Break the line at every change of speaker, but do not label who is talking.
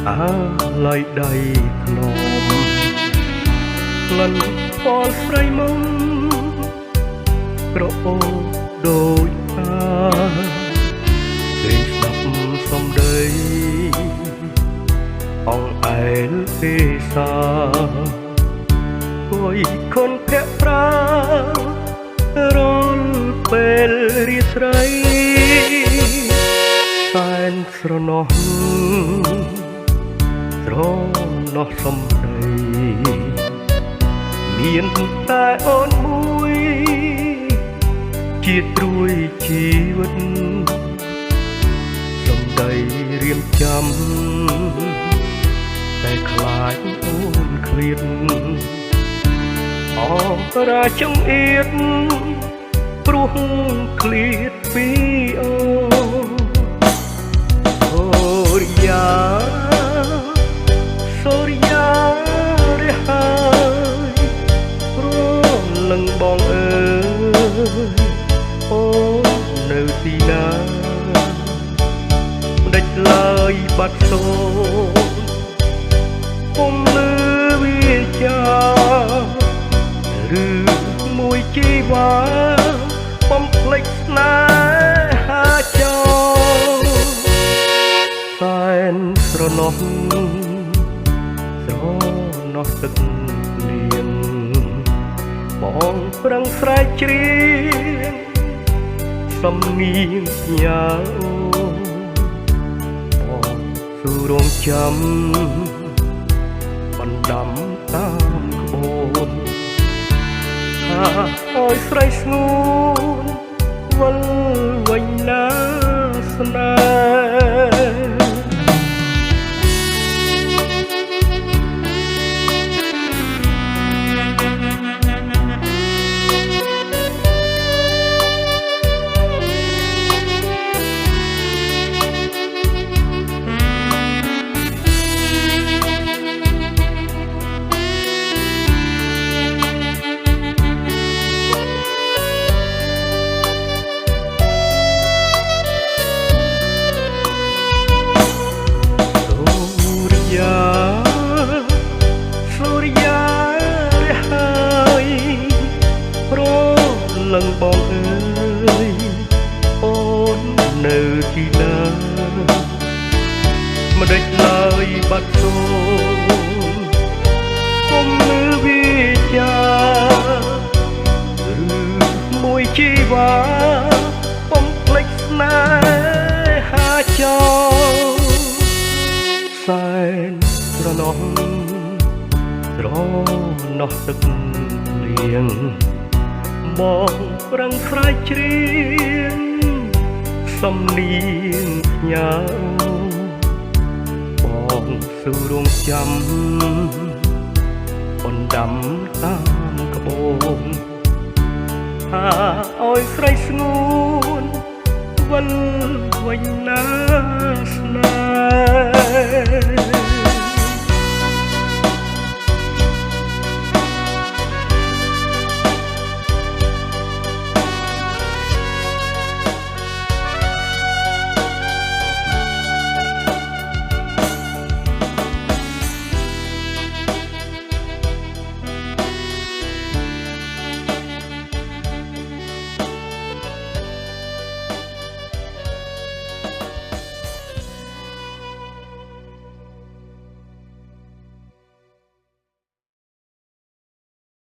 អាឡ័យដៃធ្នមក្លិនផលស្រីមុំក្រអូបដូចអាលេងស្ដាប់សំដីអងអែលទេសាគួយខុនភក្ប្រារលពេលរាត្រីសែនស្រណោះស្រណោះសំដីមានតែអូនមួយជាត្រួយជីវិតសំដីរៀមចាំតែខ្លាចអូនឃ្លាតអរាចង្អៀតព្រោះឃ្លាតពីអូរិយាសូរិយារះហើយព្រោះលឹងបងអើយអូនៅទីណាមិនដេចឡើយបាត់សូនពុំលឺវាចាឬមួយជីវ៉ាបំភ្លេចស្នេហាចោលសែនស្រណោះស្រណោះទឹកលៀងបងប្រឹងស្រែកច្រៀងសំនៀងញ៉ាបងស៊ូរងចាំបណ្ដាំតាមក្បូនថាអើយស្រីស្ងួនវិលវិញណាស្នេហ៍លឹងបងអើយអូននៅទីណាមិនដេចឡើយបាត់សូនគុំលឺវាចាឬមួយជីវ៉ាបំភ្លេចស្នេហាចោលសែនស្រណោះស្រណោះទឹកលៀងបងប្រឹងស្រែកច្រៀងសំនៀងញ៉ាបងស៊ូរងចាំបណ្ដាំតាមក្បូនថាអើយស្រីស្ងួនវិលវិញណាស្នេហ៍